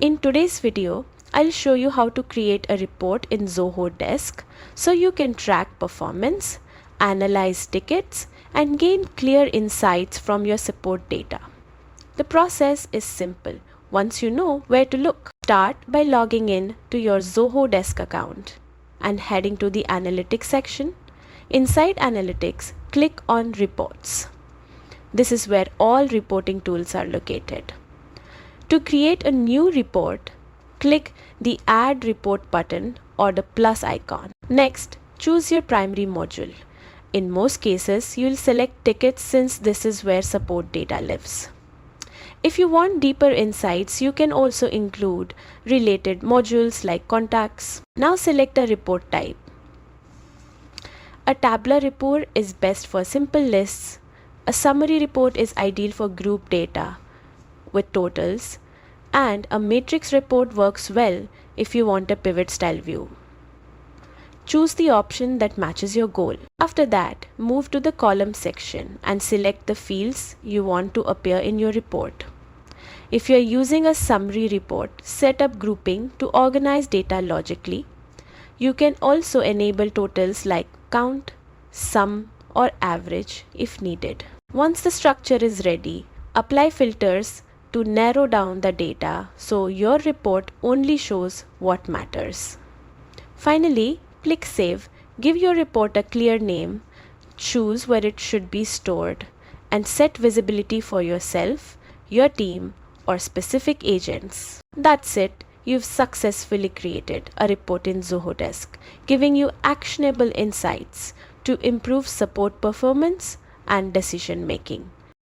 In today's video, I'll show you how to create a report in Zoho Desk so you can track performance, analyze tickets, and gain clear insights from your support data. The process is simple once you know where to look. Start by logging in to your Zoho Desk account and heading to the Analytics section. Inside Analytics, click on Reports. This is where all reporting tools are located. To create a new report, click the Add Report button or the plus icon. Next, choose your primary module. In most cases, you'll select tickets since this is where support data lives. If you want deeper insights, you can also include related modules like contacts. Now select a report type. A tabular report is best for simple lists. A summary report is ideal for group data with totals, and a matrix report works well if you want a pivot style view. Choose the option that matches your goal. After that, move to the column section and select the fields you want to appear in your report. If you're using a summary report, set up grouping to organize data logically. You can also enable totals like count, sum, or average if needed. Once the structure is ready, apply filters to narrow down the data so your report only shows what matters. Finally, click Save. Give your report a clear name, choose where it should be stored, and set visibility for yourself, your team, or specific agents. That's it. You've successfully created a report in Zoho Desk, giving you actionable insights to improve support performance and decision making.